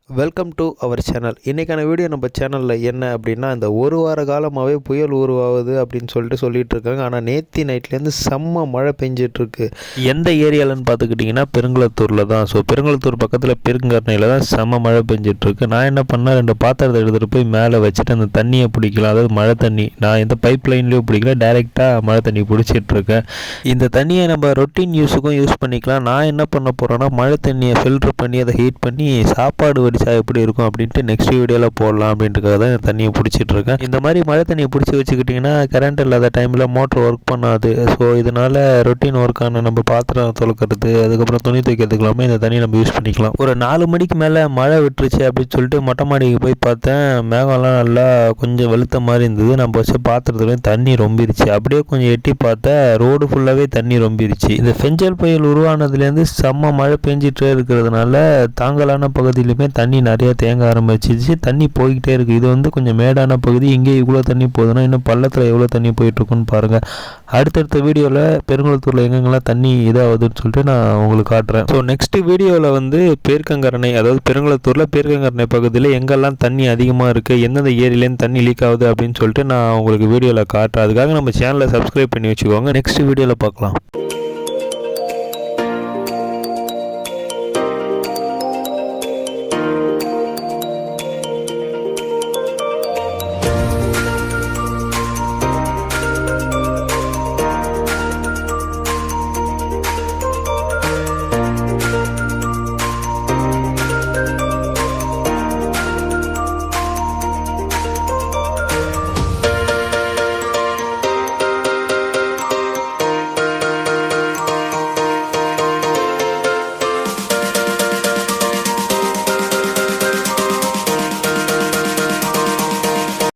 Welcome to our channel. இன்றைக்கான video நம்ம சேனலில் என்ன அப்படின்னா, இந்த ஒரு வார காலமாகவே புயல் உருவாகுது அப்படின்னு சொல்லிட்டு இருக்காங்க. ஆனால் நேற்று நைட்லேருந்து செம்ம மழை பெஞ்சிட்ருக்கு. எந்த ஏரியாலன்னு பார்த்துக்கிட்டிங்கன்னா பெருங்குளத்தூரில் தான். ஸோ பெருங்குளத்தூர் பக்கத்தில் பெருங்கரணையில் தான் செம்ம மழை பெஞ்சிட்ருக்கு. நான் என்ன பண்ணேன், 2 பாத்திரத்தை எடுத்துகிட்டு போய் மேலே வச்சுட்டு அந்த தண்ணியை பிடிக்கலாம். அதாவது மழை தண்ணி, நான் எந்த பைப் லைன்லேயும் பிடிக்கல, டைரெக்டாக மழை தண்ணி பிடிச்சிட்ருக்கேன். இந்த தண்ணியை நம்ம ரொட்டீன் யூஸுக்கும் யூஸ் பண்ணிக்கலாம். நான் என்ன பண்ண போகிறேன்னா, மழை தண்ணியை ஃபில்ட்ரு பண்ணி அதை ஹீட் பண்ணி சாப்பாடு வடிச்சா எப்படி இருக்கும் அப்படின்ட்டு நெக்ஸ்ட் வீடியோவில் போடலாம் அப்படின்றதுக்காக தான் தண்ணியை பிடிச்சிட்ருக்கேன். இந்த மாதிரி மழை தண்ணியை பிடிச்சி வச்சுக்கிட்டிங்கன்னா கரண்ட் இல்லாத டைமில் மோட்டர் ஒர்க் பண்ணாது. ஸோ இதனால் ரொட்டீன் ஒர்க்கான நம்ம பாத்திரம் துளக்கிறது, அதுக்கப்புறம் துணி துவைக்கிறதுக்கெல்லாமே இந்த தண்ணியை நம்ம யூஸ் பண்ணிக்கலாம். ஒரு 4 மணிக்கு மேலே மழை விட்டுருச்சு அப்படின்னு சொல்லிட்டு மொட்டை மாடிக்கு போய் பார்த்தேன். மேகம்லாம் நல்லா கொஞ்சம் வெளுத்த மாதிரி இருந்தது. நம்ம வச்ச பாத்திரத்துலேயும் தண்ணி ரொம்பிருச்சு. அப்படியே கொஞ்சம் எட்டி பார்த்தா ரோடு ஃபுல்லாகவே தண்ணி ரொம்பிருச்சு. இந்த பெஞ்சல் புயல் உருவானதுலேருந்து செம்ம மழை பெஞ்சிட்டே இருக்கிறதுனால தாங்கலான பகுதியிலுமே தண்ணி நிறைய தேங்க ஆரம்பிச்சிச்சு. தண்ணி போய்கிட்டே இருக்குது. இது கொஞ்சம் மேடான பகுதி. இங்கே இவ்வளோ தண்ணி போகுதுன்னா இன்னும் பள்ளத்தில் எவ்வளோ தண்ணி போயிட்டுருக்குன்னு பாருங்கள். அடுத்தடுத்த வீடியோவில் பெருங்குளத்தூரில் எங்கெங்கெல்லாம் தண்ணி இதாகுதுன்னு சொல்லிட்டு நான் உங்களுக்கு காட்டுறேன். ஸோ நெக்ஸ்ட் வீடியோவில் பேர்க்கங்கரணை, அதாவது பெருங்குளத்தூரில் பேர்க்கங்கரணை பகுதியில் எங்கெல்லாம் தண்ணி அதிகமாக இருக்குது, எந்தெந்த ஏரியிலேருந்து தண்ணி லீக் ஆகுது அப்படின்னு சொல்லிட்டு நான் உங்களுக்கு வீடியோவில் காட்டுறேன். அதுக்காக நம்ம சேனலை சப்ஸ்கிரைப் பண்ணி வச்சுக்கோங்க. நெக்ஸ்ட் வீடியோவில் பார்க்கலாம்.